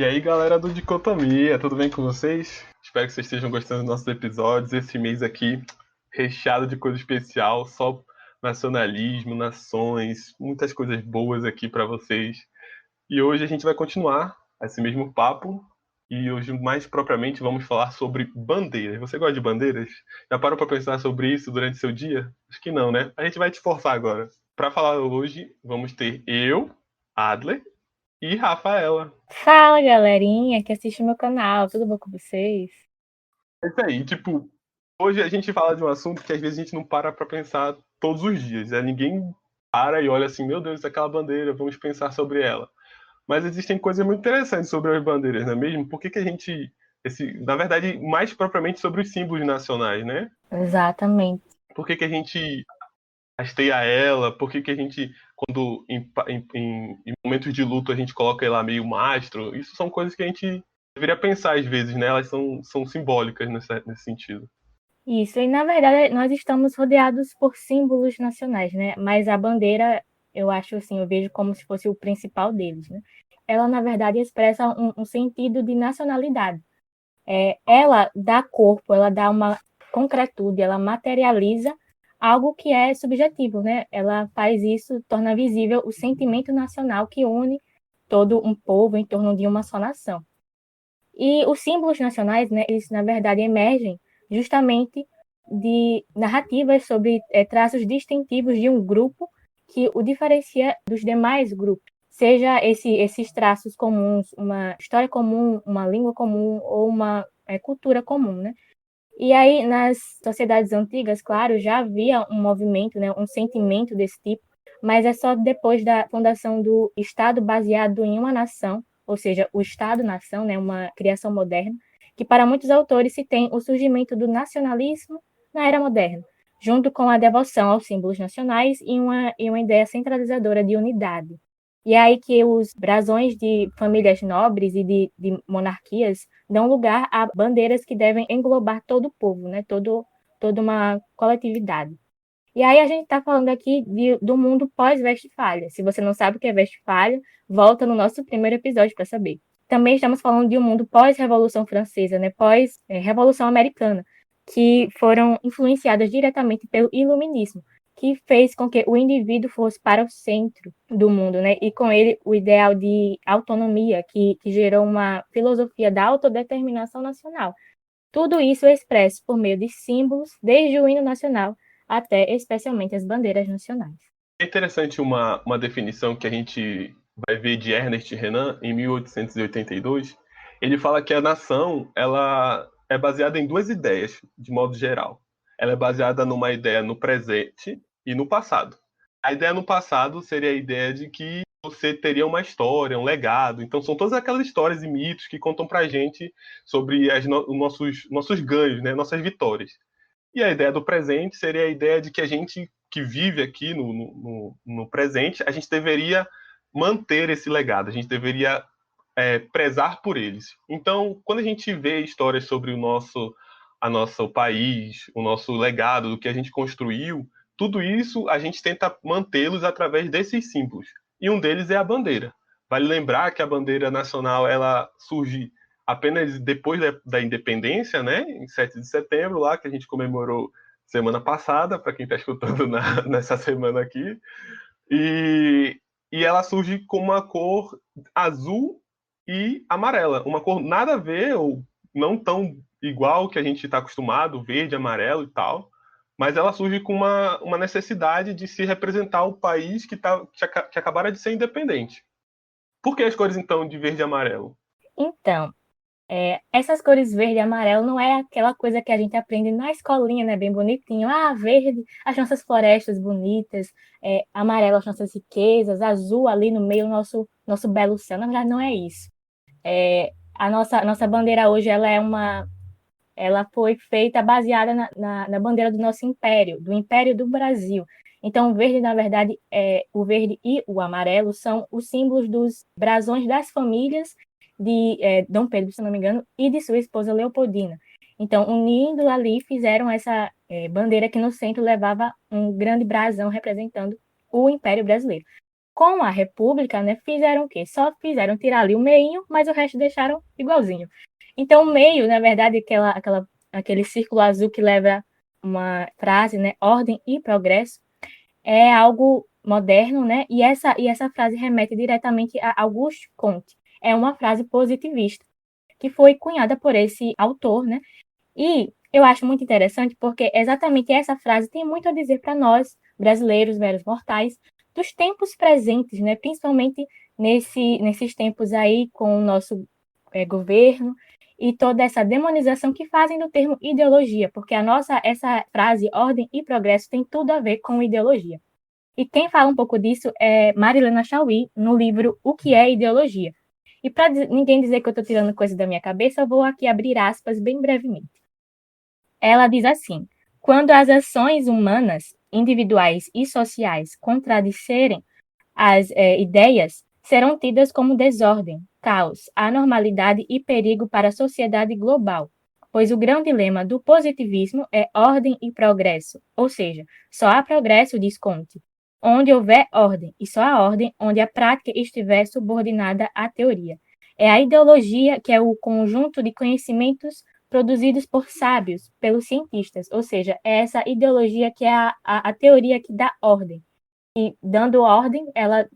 E aí, galera do Dicotomia, tudo bem com vocês? Espero que vocês estejam gostando dos nossos episódios. Esse mês aqui, recheado de coisa especial, só nacionalismo, nações, muitas coisas boas aqui para vocês. E hoje a gente vai continuar esse mesmo papo. E hoje, mais propriamente, vamos falar sobre bandeiras. Você gosta de bandeiras? Já parou para pensar sobre isso durante seu dia? Acho que não, né? A gente vai te forçar agora. Para falar hoje, vamos ter eu, Adler e Rafaela. Fala, galerinha que assiste meu canal, tudo bom com vocês? É isso aí, tipo, hoje a gente fala de um assunto que às vezes a gente não para pra pensar todos os dias, né? Ninguém para e olha assim, meu Deus, aquela bandeira, vamos pensar sobre ela. Mas existem coisas muito interessantes sobre as bandeiras, não é mesmo? Por que que a gente, na verdade, mais propriamente sobre os símbolos nacionais, né? Exatamente. Por que que a gente hasteia ela? Por que que a gente, quando em momentos de luto a gente coloca ela meio mastro? Isso são coisas que a gente deveria pensar às vezes, né? Elas são simbólicas nesse sentido. Isso, e na verdade nós estamos rodeados por símbolos nacionais, né? Mas a bandeira, eu acho assim, eu vejo como se fosse o principal deles, né? Ela, na verdade, expressa um sentido de nacionalidade. Ela dá corpo, ela dá uma concretude, ela materializa algo que é subjetivo, né? Ela faz isso, torna visível o sentimento nacional que une todo um povo em torno de uma só nação. E os símbolos nacionais, né, eles, na verdade, emergem justamente de narrativas sobre traços distintivos de um grupo que o diferencia dos demais grupos. Seja esses traços comuns, uma história comum, uma língua comum ou uma cultura comum, né? E aí, nas sociedades antigas, claro, já havia um movimento, né, um sentimento desse tipo, mas é só depois da fundação do Estado baseado em uma nação, ou seja, o Estado-nação, né, uma criação moderna, que para muitos autores se tem o surgimento do nacionalismo na era moderna, junto com a devoção aos símbolos nacionais e uma ideia centralizadora de unidade. E é aí que os brasões de famílias nobres e de monarquias dão lugar a bandeiras que devem englobar todo o povo, né? Toda uma coletividade. E aí a gente está falando aqui do mundo pós-Westfália. Se você não sabe o que é Westfália, volta no nosso primeiro episódio para saber. Também estamos falando de um mundo pós-Revolução Francesa, né? Pós-Revolução Americana, que foram influenciadas diretamente pelo Iluminismo, que fez com que o indivíduo fosse para o centro do mundo, né? E com ele o ideal de autonomia, que gerou uma filosofia da autodeterminação nacional. Tudo isso é expresso por meio de símbolos, desde o hino nacional até especialmente as bandeiras nacionais. É interessante uma definição que a gente vai ver de Ernest Renan em 1882. Ele fala que a nação ela é baseada em duas ideias, de modo geral. Ela é baseada numa ideia no presente e no passado. A ideia no passado seria a ideia de que você teria uma história, um legado. Então são todas aquelas histórias e mitos que contam pra gente sobre os nossos ganhos, né? Nossas vitórias. E a ideia do presente seria a ideia de que a gente que vive aqui no presente, a gente deveria manter esse legado, a gente deveria prezar por eles. Então, quando a gente vê histórias sobre nosso país, o nosso legado, do que a gente construiu, tudo isso a gente tenta mantê-los através desses símbolos. E um deles é a bandeira. Vale lembrar que a bandeira nacional ela surge apenas depois da independência, né? Em 7 de setembro, lá que a gente comemorou semana passada, para quem está escutando nessa semana aqui. E, e ela surge com uma cor azul e amarela. Uma cor nada a ver, ou não tão igual que a gente está acostumado, verde, amarelo e tal. Mas ela surge com uma necessidade de se representar o país que acabara de ser independente. Por que as cores, então, de verde e amarelo? Então, essas cores verde e amarelo não é aquela coisa que a gente aprende na escolinha, né? Bem bonitinho. Ah, verde, as nossas florestas bonitas, amarelo, as nossas riquezas, azul ali no meio, o nosso belo céu. Na verdade, não é isso. A nossa bandeira hoje, ela foi feita baseada na bandeira do nosso império, do Império do Brasil. Então, o verde, na verdade, o verde e o amarelo são os símbolos dos brasões das famílias de Dom Pedro, se não me engano, e de sua esposa Leopoldina. Então, unindo ali, fizeram essa bandeira que no centro levava um grande brasão representando o Império Brasileiro. com a República, né, fizeram o quê? Só fizeram tirar ali o meinho, mas o resto deixaram igualzinho. Então, o meio, na verdade, aquele círculo azul que leva uma frase, né, ordem e progresso, é algo moderno, né? E essa frase remete diretamente a Auguste Comte. É uma frase positivista que foi cunhada por esse autor, né? E eu acho muito interessante porque exatamente essa frase tem muito a dizer para nós, brasileiros, meros mortais, dos tempos presentes, né? Principalmente nesses tempos aí com o nosso governo e toda essa demonização que fazem do termo ideologia, porque essa frase ordem e progresso tem tudo a ver com ideologia. E quem fala um pouco disso é Marilena Chauí, no livro O que é Ideologia. E para ninguém dizer que eu estou tirando coisa da minha cabeça, eu vou aqui abrir aspas bem brevemente. Ela diz assim: quando as ações humanas, individuais e sociais contradisserem as ideias, serão tidas como desordem, caos, anormalidade e perigo para a sociedade global, pois o grande lema do positivismo é ordem e progresso, ou seja, só há progresso, diz Comte, onde houver ordem, e só há ordem onde a prática estiver subordinada à teoria. É a ideologia que é o conjunto de conhecimentos produzidos por sábios, pelos cientistas, ou seja, é essa ideologia que é a teoria que dá ordem. E dando ordem, ela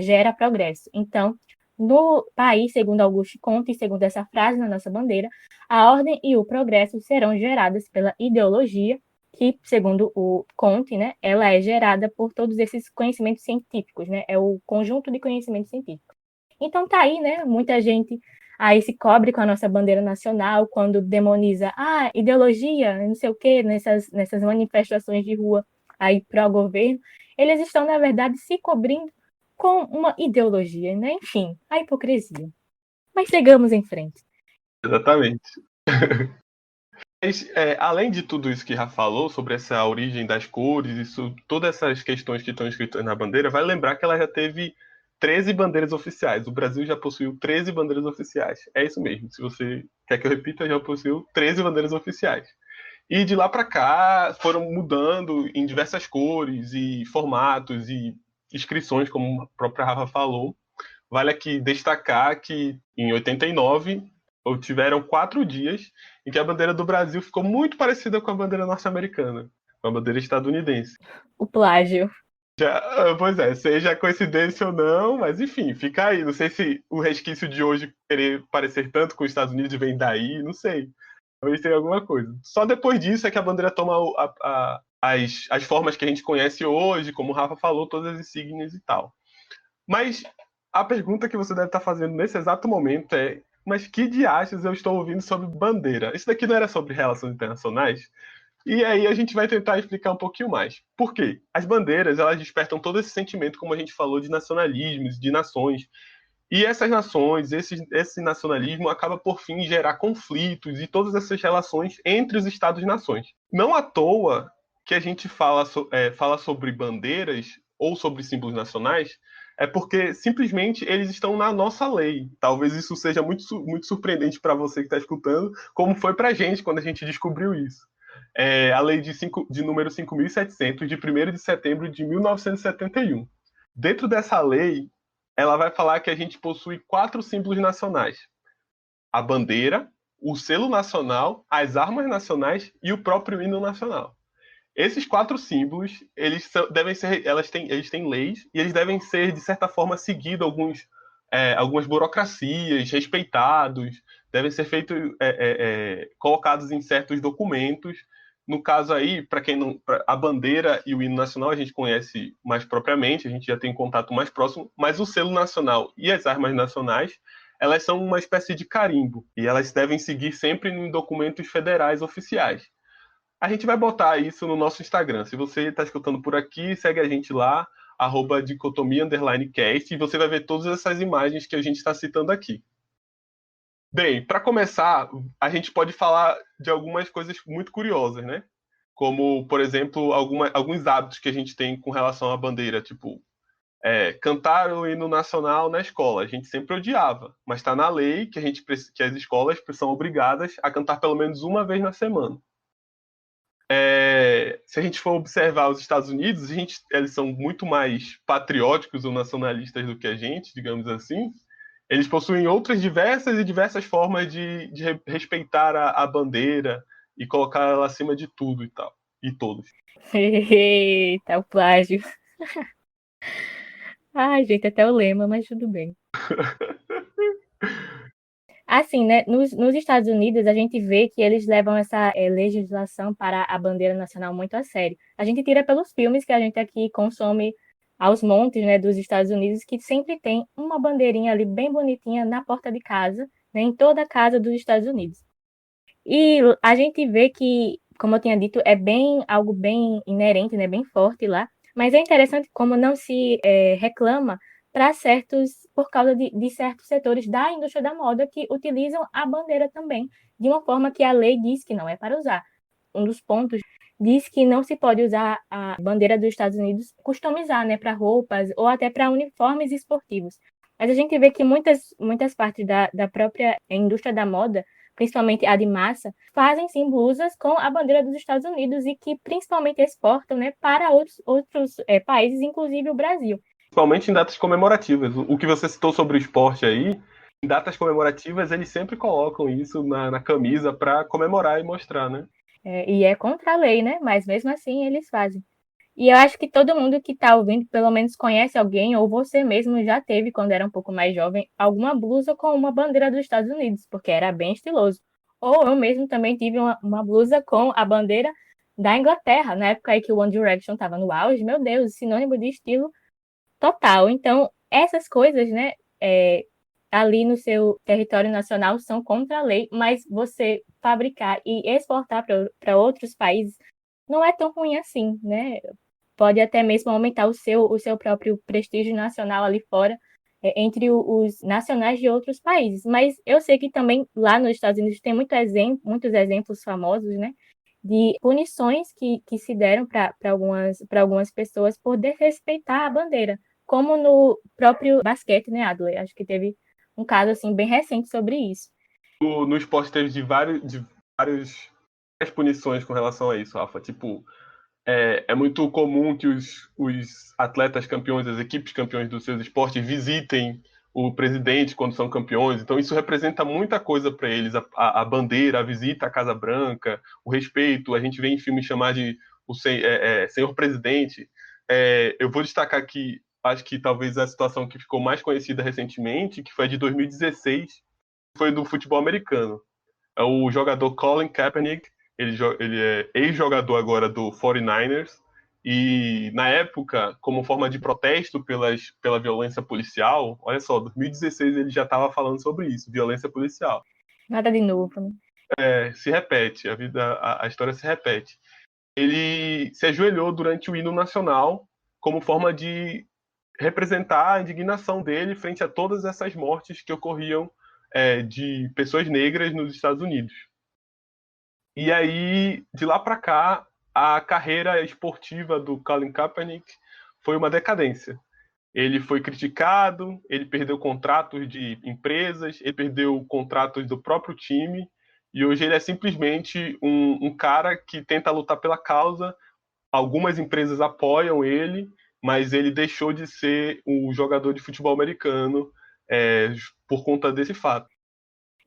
gera progresso. Então, no país, segundo Auguste Comte, e segundo essa frase na nossa bandeira, a ordem e o progresso serão geradas pela ideologia, que, segundo o Comte, né, ela é gerada por todos esses conhecimentos científicos, né, é o conjunto de conhecimentos científicos. Então tá aí, né, muita gente aí se cobre com a nossa bandeira nacional quando demoniza, ideologia, não sei o quê, nessas manifestações de rua aí pró-governo, eles estão, na verdade, se cobrindo com uma ideologia, né? Enfim, a hipocrisia. Mas sigamos em frente. Exatamente. Mas, além de tudo isso que Rafa falou, sobre essa origem das cores, todas essas questões que estão escritas na bandeira, vai lembrar que ela já teve 13 bandeiras oficiais. O Brasil já possuiu 13 bandeiras oficiais. É isso mesmo. Se você quer que eu repita, já possuiu 13 bandeiras oficiais. E de lá para cá foram mudando em diversas cores e formatos e inscrições, como a própria Rafa falou. Vale aqui destacar que em 89 tiveram 4 dias em que a bandeira do Brasil ficou muito parecida com a bandeira norte-americana, com a bandeira estadunidense. O plágio. Pois é, seja coincidência ou não, mas enfim, fica aí. Não sei se o resquício de hoje querer parecer tanto com os Estados Unidos vem daí, não sei. Talvez tenha alguma coisa. Só depois disso é que a bandeira toma as formas que a gente conhece hoje, como o Rafa falou, todas as insígnias e tal. Mas a pergunta que você deve estar fazendo nesse exato momento é: mas que diachos eu estou ouvindo sobre bandeira? Isso daqui não era sobre relações internacionais? E aí a gente vai tentar explicar um pouquinho mais. Por quê? As bandeiras, elas despertam todo esse sentimento, como a gente falou, de nacionalismos, de nações. E essas nações, esse nacionalismo acaba por fim gerar conflitos e todas essas relações entre os Estados-nações. Não à toa que a gente fala sobre bandeiras ou sobre símbolos nacionais, é porque simplesmente eles estão na nossa lei. Talvez isso seja muito surpreendente para você que está escutando, como foi para a gente quando a gente descobriu isso. A lei de número 5.700, de 1º de setembro de 1971. Dentro dessa lei, ela vai falar que a gente possui 4 símbolos nacionais: a bandeira, o selo nacional, as armas nacionais e o próprio hino nacional. Esses 4 símbolos, eles têm leis e eles devem ser, de certa forma, seguidos algumas burocracias, respeitados, devem ser colocados em certos documentos. No caso aí, para quem não, a bandeira e o hino nacional a gente conhece mais propriamente, a gente já tem contato mais próximo, mas o selo nacional e as armas nacionais, elas são uma espécie de carimbo e elas devem seguir sempre em documentos federais oficiais. A gente vai botar isso no nosso Instagram. Se você está escutando por aqui, segue a gente lá, @dicotomia_cast, e você vai ver todas essas imagens que a gente está citando aqui. Bem, para começar, a gente pode falar de algumas coisas muito curiosas, né? Como, por exemplo, alguns hábitos que a gente tem com relação à bandeira, tipo, cantar o hino nacional na escola. A gente sempre odiava, mas está na lei que as escolas são obrigadas a cantar pelo menos uma vez na semana. Se a gente for observar os Estados Unidos, eles são muito mais patrióticos ou nacionalistas do que a gente, digamos assim. Eles possuem outras diversas formas de respeitar a bandeira e colocar ela acima de tudo e tal, e todos. Eita, o plágio. Ai, gente, até o lema, mas tudo bem. Assim, né, nos Estados Unidos, a gente vê que eles levam essa legislação para a bandeira nacional muito a sério. A gente tira pelos filmes que a gente aqui consome aos montes, né, dos Estados Unidos, que sempre tem uma bandeirinha ali bem bonitinha na porta de casa, né, em toda a casa dos Estados Unidos. E a gente vê que, como eu tinha dito, é bem algo bem inerente, né, bem forte lá. Mas é interessante como não se reclama para certos, por causa de certos setores da indústria da moda que utilizam a bandeira também, de uma forma que a lei diz que não é para usar. Um dos pontos diz que não se pode usar a bandeira dos Estados Unidos customizar, né, para roupas ou até para uniformes esportivos. Mas a gente vê que muitas partes da própria indústria da moda, principalmente a de massa, fazem sim blusas com a bandeira dos Estados Unidos e que principalmente exportam, né, para outros países, inclusive o Brasil. Principalmente em datas comemorativas. O que você citou sobre o esporte aí, em datas comemorativas eles sempre colocam isso na camisa para comemorar e mostrar, né? E é contra a lei, né? Mas mesmo assim eles fazem. E eu acho que todo mundo que está ouvindo, pelo menos conhece alguém, ou você mesmo já teve, quando era um pouco mais jovem, alguma blusa com uma bandeira dos Estados Unidos, porque era bem estiloso. Ou eu mesmo também tive uma blusa com a bandeira da Inglaterra, na época aí que o One Direction estava no auge. Meu Deus, sinônimo de estilo total. Então, essas coisas, né, ali no seu território nacional são contra a lei, mas você fabricar e exportar para outros países não é tão ruim assim, né? Pode até mesmo aumentar o seu próprio prestígio nacional ali fora, entre os nacionais de outros países. Mas eu sei que também lá nos Estados Unidos tem muitos exemplos famosos, né? De punições que se deram para algumas pessoas por desrespeitar a bandeira, como no próprio basquete, né, Adley? Acho que teve um caso assim bem recente sobre isso. No esporte teve várias punições com relação a isso, Rafa. Tipo, é muito comum que os atletas campeões, as equipes campeões dos seus esportes visitem o presidente quando são campeões. Então, isso representa muita coisa para eles: a bandeira, a visita à Casa Branca, o respeito. A gente vê em filmes chamar de senhor presidente. Eu vou destacar aqui, acho que talvez a situação que ficou mais conhecida recentemente, que foi a de 2016, foi do futebol americano. É o jogador Colin Kaepernick, ele é ex-jogador agora do 49ers, e na época, como forma de protesto pela violência policial, olha só, 2016 ele já estava falando sobre isso, violência policial. Nada de novo, né? Se repete, a história se repete. Ele se ajoelhou durante o hino nacional como forma de representar a indignação dele frente a todas essas mortes que ocorriam de pessoas negras nos Estados Unidos. E aí, de lá para cá, a carreira esportiva do Colin Kaepernick foi uma decadência. Ele foi criticado, ele perdeu contratos de empresas, ele perdeu contratos do próprio time, e hoje ele é simplesmente um cara que tenta lutar pela causa. Algumas empresas apoiam ele, mas ele deixou de ser um jogador de futebol americano por conta desse fato.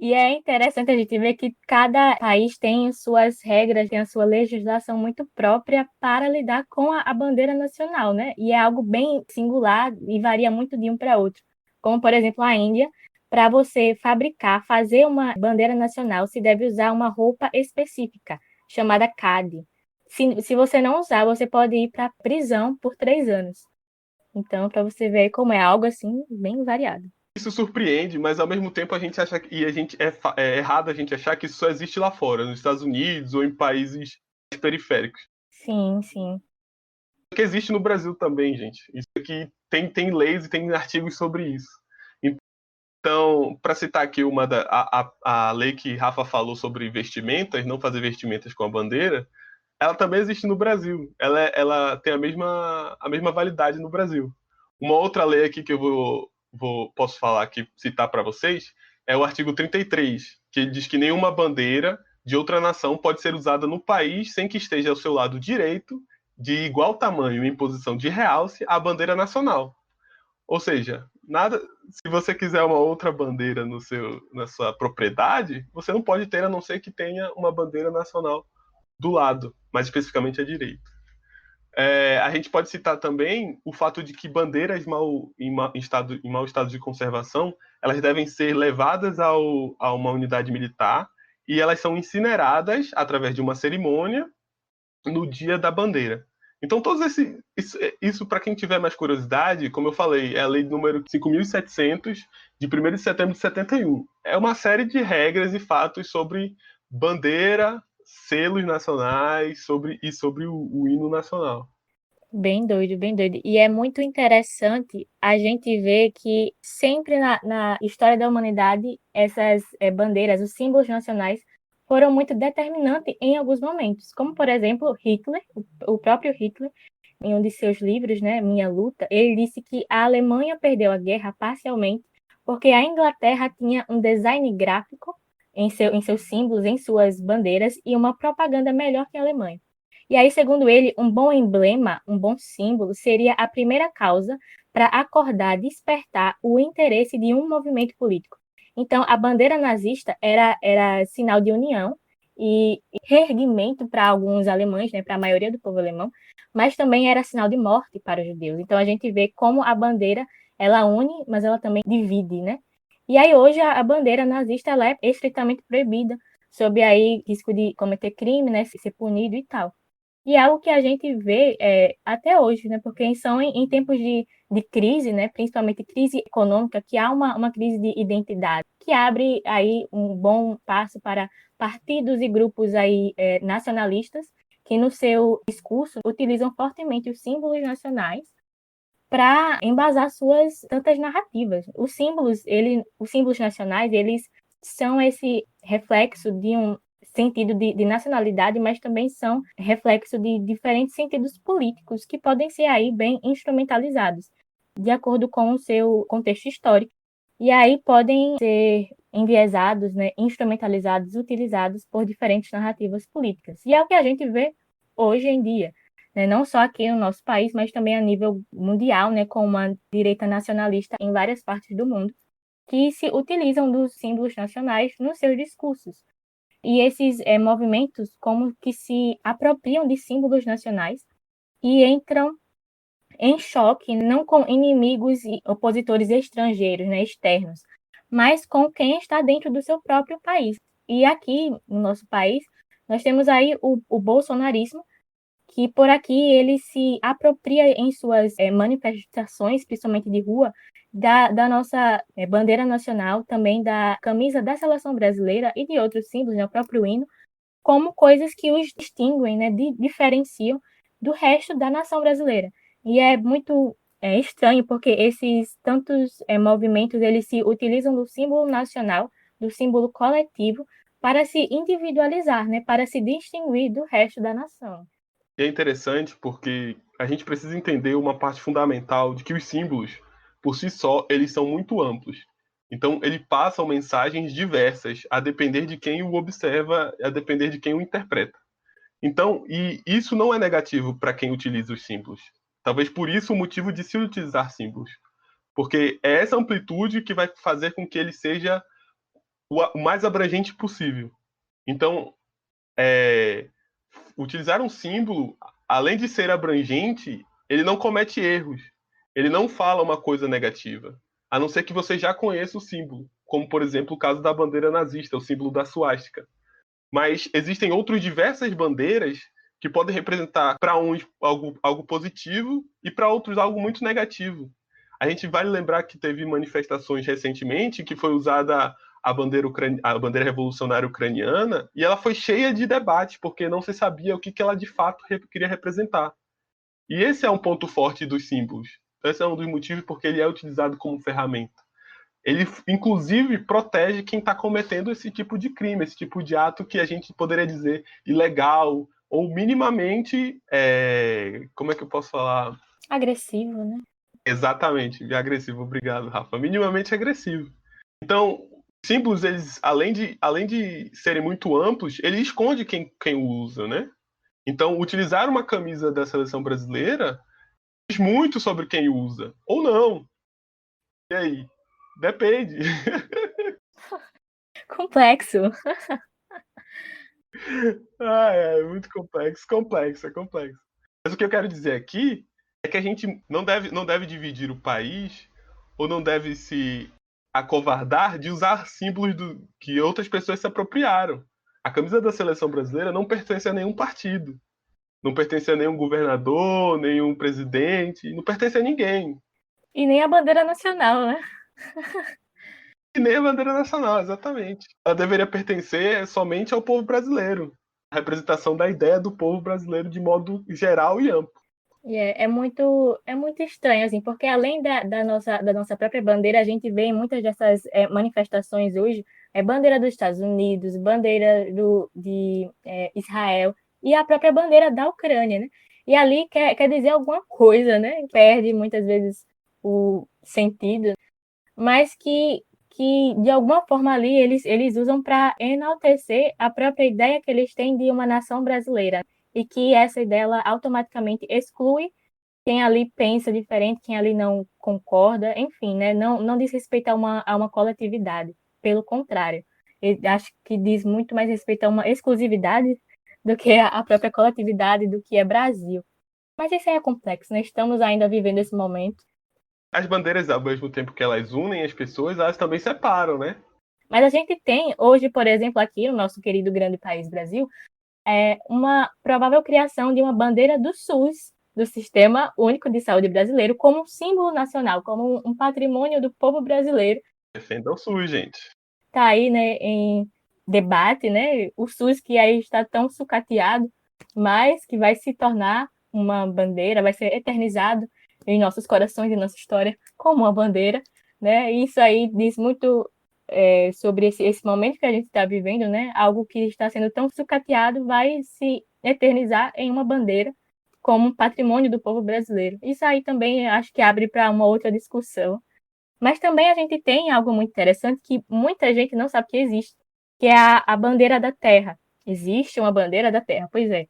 E é interessante a gente ver que cada país tem suas regras, tem a sua legislação muito própria para lidar com a bandeira nacional, né? E é algo bem singular e varia muito de um para outro. Como, por exemplo, a Índia, para você fabricar, fazer uma bandeira nacional, se deve usar uma roupa específica, chamada khadi. Se você não usar, você pode ir para prisão por 3 anos. Então, para você ver como é algo assim, bem variado. Isso surpreende, mas ao mesmo tempo a gente acha que é errado a gente achar que isso só existe lá fora, nos Estados Unidos ou em países periféricos. Sim, sim. Isso que existe no Brasil também, gente. Isso aqui tem leis e tem artigos sobre isso. Então, para citar aqui a lei que Rafa falou sobre vestimentas, não fazer vestimentas com a bandeira, ela também existe no Brasil. Ela tem a mesma validade no Brasil. Uma outra lei aqui que eu posso falar aqui, citar para vocês, é o artigo 33, que ele diz que nenhuma bandeira de outra nação pode ser usada no país sem que esteja ao seu lado direito, de igual tamanho e em posição de realce, a bandeira nacional. Ou seja, nada, se você quiser uma outra bandeira na sua propriedade, você não pode ter a não ser que tenha uma bandeira nacional do lado, mais especificamente à direita. A gente pode citar também o fato de que bandeiras em mau estado de conservação, elas devem ser levadas a uma unidade militar e elas são incineradas através de uma cerimônia no dia da bandeira. Então, isso para quem tiver mais curiosidade, como eu falei, é a lei número 5.700, de 1º de setembro de 71. É uma série de regras e fatos sobre bandeira, selos nacionais sobre o hino nacional. Bem doido, bem doido. E é muito interessante a gente ver que sempre na história da humanidade, essas bandeiras, os símbolos nacionais, foram muito determinantes em alguns momentos. Como, por exemplo, Hitler, o próprio Hitler, em um de seus livros, né, Minha Luta, ele disse que a Alemanha perdeu a guerra parcialmente porque a Inglaterra tinha um design gráfico em seus símbolos, em suas bandeiras, e uma propaganda melhor que a Alemanha. E aí, segundo ele, um bom emblema, um bom símbolo, seria a primeira causa para acordar, despertar o interesse de um movimento político. Então, a bandeira nazista era sinal de união e reerguimento para alguns alemães, né, para a maioria do povo alemão, mas também era sinal de morte para os judeus. Então, a gente vê como a bandeira, ela une, mas ela também divide, né? E aí, hoje, a bandeira nazista, ela é estritamente proibida, sob aí risco de cometer crime, né, ser punido e tal. E é algo que a gente vê até hoje, né? Porque são em tempos de crise, né? Principalmente crise econômica, que há uma crise de identidade, que abre aí um bom passo para partidos e grupos aí nacionalistas que no seu discurso utilizam fortemente os símbolos nacionais para embasar suas tantas narrativas. Os símbolos nacionais, eles são esse reflexo de um sentido de nacionalidade, mas também são reflexo de diferentes sentidos políticos que podem ser aí bem instrumentalizados, de acordo com o seu contexto histórico. E aí podem ser enviesados, né, instrumentalizados, utilizados por diferentes narrativas políticas. E é o que a gente vê hoje em dia, né, não só aqui no nosso país, mas também a nível mundial, né, com uma direita nacionalista em várias partes do mundo, que se utilizam dos símbolos nacionais nos seus discursos. E esses movimentos como que se apropriam de símbolos nacionais e entram em choque não com inimigos e opositores estrangeiros, né, externos, mas com quem está dentro do seu próprio país. E aqui no nosso país, nós temos aí o bolsonarismo, que por aqui ele se apropria em suas manifestações, principalmente de rua, da nossa bandeira nacional, também da camisa da seleção brasileira e de outros símbolos, né, o próprio hino, como coisas que os distinguem, né, diferenciam do resto da nação brasileira. E é muito estranho, porque esses tantos movimentos, eles se utilizam do símbolo nacional, do símbolo coletivo, para se individualizar, né, para se distinguir do resto da nação. E é interessante porque a gente precisa entender uma parte fundamental de que os símbolos, por si só, eles são muito amplos. Então, eles passam mensagens diversas, a depender de quem o observa, a depender de quem o interpreta. Então, e isso não é negativo para quem utiliza os símbolos. Talvez por isso o motivo de se utilizar símbolos. Porque é essa amplitude que vai fazer com que ele seja o mais abrangente possível. Então, utilizar um símbolo, além de ser abrangente, ele não comete erros. Ele não fala uma coisa negativa. A não ser que você já conheça o símbolo. Como, por exemplo, o caso da bandeira nazista, o símbolo da suástica. Mas existem outras diversas bandeiras que podem representar para uns algo positivo e para outros algo muito negativo. A gente vale lembrar que teve manifestações recentemente que foi usada a bandeira revolucionária ucraniana e ela foi cheia de debate porque não se sabia o que ela de fato queria representar. E esse é um ponto forte dos símbolos. Esse é um dos motivos porque ele é utilizado como ferramenta. Ele, inclusive, protege quem está cometendo esse tipo de crime, esse tipo de ato que a gente poderia dizer ilegal ou minimamente, como é que eu posso falar? Agressivo, né? Exatamente, agressivo. Obrigado, Rafa. Minimamente agressivo. Então, Símbolos, eles, além de serem muito amplos, ele esconde quem usa, né? Então, utilizar uma camisa da seleção brasileira diz muito sobre quem usa. Ou não. E aí? Depende. Complexo. É muito complexo. Complexo, é complexo. Mas o que eu quero dizer aqui é que a gente não deve dividir o país ou não deve se acovardar de usar símbolos que outras pessoas se apropriaram. A camisa da seleção brasileira não pertence a nenhum partido, não pertence a nenhum governador, nenhum presidente, não pertence a ninguém. E nem a bandeira nacional, né? E nem a bandeira nacional, exatamente. Ela deveria pertencer somente ao povo brasileiro. A representação da ideia do povo brasileiro de modo geral e amplo. E é muito estranho, assim, porque além da nossa própria bandeira, a gente vê em muitas dessas manifestações hoje, bandeira dos Estados Unidos, bandeira de Israel e a própria bandeira da Ucrânia, né? E ali quer dizer alguma coisa, né? Perde muitas vezes o sentido, mas que de alguma forma ali eles usam para enaltecer a própria ideia que eles têm de uma nação brasileira e que essa ideia ela automaticamente exclui quem ali pensa diferente, quem ali não concorda, enfim, né? Não diz respeito a uma coletividade, pelo contrário, eu acho que diz muito mais respeito a uma exclusividade do que a própria coletividade do que é Brasil. Mas isso aí é complexo, né? Estamos ainda vivendo esse momento. As bandeiras, ao mesmo tempo que elas unem as pessoas, elas também separam, né? Mas a gente tem hoje, por exemplo, aqui no nosso querido grande país Brasil, uma provável criação de uma bandeira do SUS, do Sistema Único de Saúde Brasileiro, como um símbolo nacional, como um patrimônio do povo brasileiro. Defenda o SUS, gente. Está aí, né, em debate, né, o SUS que aí está tão sucateado, mas que vai se tornar uma bandeira, vai ser eternizado em nossos corações e nossa história como uma bandeira, né? E isso aí diz muito sobre esse momento que a gente está vivendo, né? Algo que está sendo tão sucateado vai se eternizar em uma bandeira como um patrimônio do povo brasileiro. Isso aí também acho que abre para uma outra discussão. Mas também a gente tem algo muito interessante que muita gente não sabe que existe, que é a bandeira da Terra. Existe uma bandeira da Terra, pois é.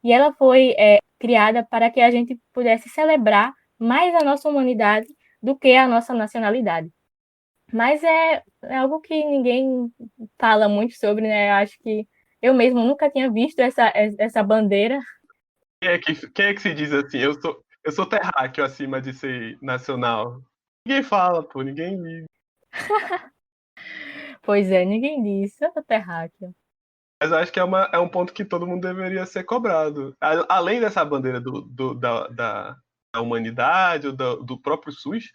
E ela foi criada para que a gente pudesse celebrar mais a nossa humanidade do que a nossa nacionalidade. Mas é algo que ninguém fala muito sobre, né? Eu acho que eu mesmo nunca tinha visto essa bandeira. Quem é que se diz assim? Eu sou terráqueo acima de ser nacional. Ninguém fala, pô, ninguém liga. Pois é, ninguém disse. Eu sou terráquea. Mas eu acho que é um ponto que todo mundo deveria ser cobrado. Além dessa bandeira da humanidade, ou do próprio SUS,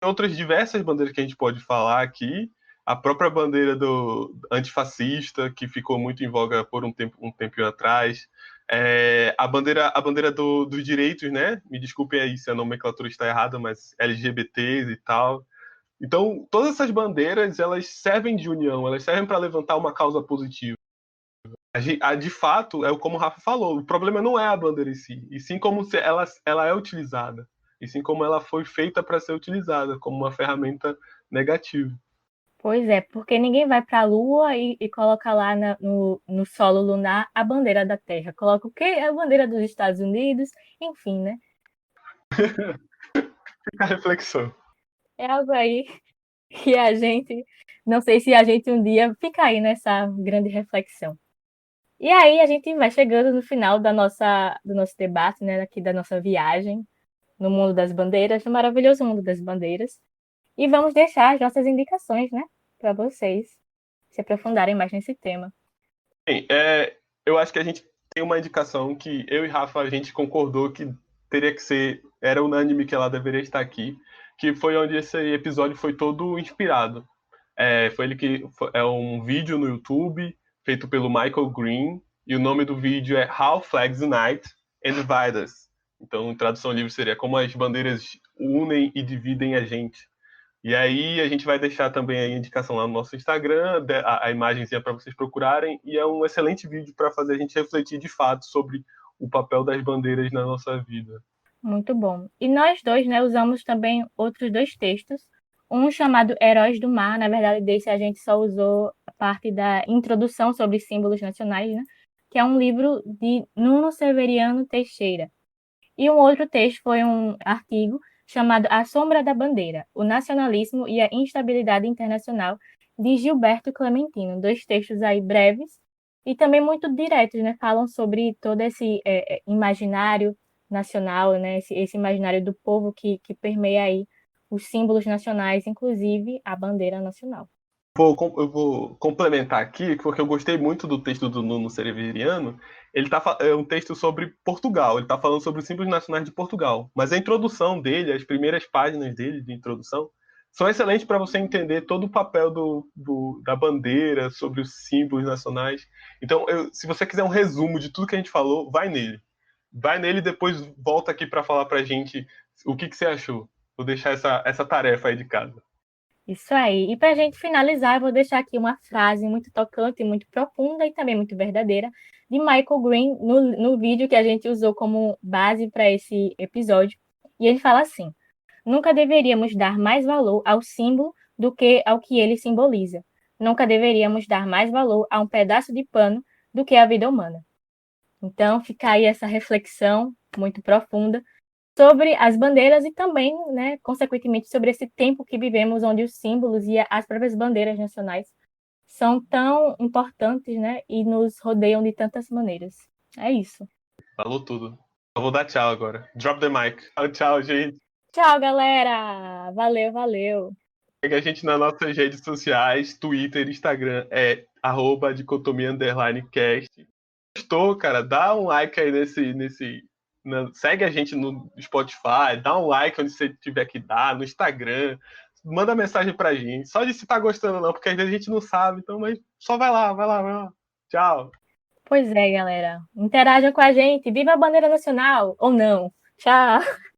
tem outras diversas bandeiras que a gente pode falar aqui. A própria bandeira do antifascista, que ficou muito em voga por um tempinho atrás. A bandeira dos direitos, né? Me desculpem aí se a nomenclatura está errada, mas LGBTs e tal. Então, todas essas bandeiras, elas servem de união, elas servem para levantar uma causa positiva. De fato, como o Rafa falou, o problema não é a bandeira em si, e sim como ela é utilizada, e sim como ela foi feita para ser utilizada, como uma ferramenta negativa. Pois é, porque ninguém vai para a Lua e coloca lá no solo lunar a bandeira da Terra. Coloca o quê? A bandeira dos Estados Unidos, enfim, né? Fica a reflexão. É algo aí que a gente, não sei se a gente um dia fica aí nessa grande reflexão. E aí a gente vai chegando no final do nosso debate, né, aqui da nossa viagem no mundo das bandeiras, no maravilhoso mundo das bandeiras. E vamos deixar as nossas indicações, né, para vocês se aprofundarem mais nesse tema. Bem, eu acho que a gente tem uma indicação que eu e Rafa a gente concordou que teria que ser, era unânime que ela deveria estar aqui, que foi onde esse episódio foi todo inspirado. Foi ele que é um vídeo no YouTube feito pelo Michael Green e o nome do vídeo é How Flags Unite and Divide Us. Então, em tradução livre seria como as bandeiras unem e dividem a gente. E aí a gente vai deixar também a indicação lá no nosso Instagram, a imagenzinha para vocês procurarem, e é um excelente vídeo para fazer a gente refletir de fato sobre o papel das bandeiras na nossa vida. Muito bom. E nós dois, né, usamos também outros dois textos. Um chamado Heróis do Mar, na verdade, desse a gente só usou a parte da introdução sobre símbolos nacionais, né? Que é um livro de Nuno Severiano Teixeira. E um outro texto foi um artigo chamado A Sombra da Bandeira, o Nacionalismo e a Instabilidade Internacional, de Gilberto Clementino. Dois textos aí breves e também muito diretos, né? Falam sobre todo esse imaginário nacional, né? Esse imaginário do povo que permeia aí os símbolos nacionais, inclusive a bandeira nacional. Eu vou complementar aqui, porque eu gostei muito do texto do Nuno Severiano. É um texto sobre Portugal, ele está falando sobre os símbolos nacionais de Portugal. Mas a introdução dele, as primeiras páginas dele de introdução, são excelentes para você entender todo o papel da bandeira, sobre os símbolos nacionais. Então, se você quiser um resumo de tudo que a gente falou, vai nele. Vai nele e depois volta aqui para falar para a gente o que você achou. Vou deixar essa tarefa aí de casa. Isso aí. E para a gente finalizar, eu vou deixar aqui uma frase muito tocante, muito profunda e também muito verdadeira de Michael Green no vídeo que a gente usou como base para esse episódio. E ele fala assim: nunca deveríamos dar mais valor ao símbolo do que ao que ele simboliza. Nunca deveríamos dar mais valor a um pedaço de pano do que à vida humana. Então, fica aí essa reflexão muito profunda sobre as bandeiras e também, né, consequentemente, sobre esse tempo que vivemos, onde os símbolos e as próprias bandeiras nacionais são tão importantes, né, e nos rodeiam de tantas maneiras. É isso. Falou tudo. Eu vou dar tchau agora. Drop the mic. Tchau, tchau, gente. Tchau, galera! Valeu, valeu! Segue a gente nas nossas redes sociais, Twitter, Instagram, @dicotomia_cast. Gostou, cara? Dá um like aí segue a gente no Spotify, dá um like onde você tiver que dar, no Instagram. Manda mensagem pra gente. Só de se tá gostando, não, porque às vezes a gente não sabe. Então, mas só vai lá, vai lá, vai lá. Tchau. Pois é, galera. Interajam com a gente. Viva a bandeira nacional! Ou não. Tchau!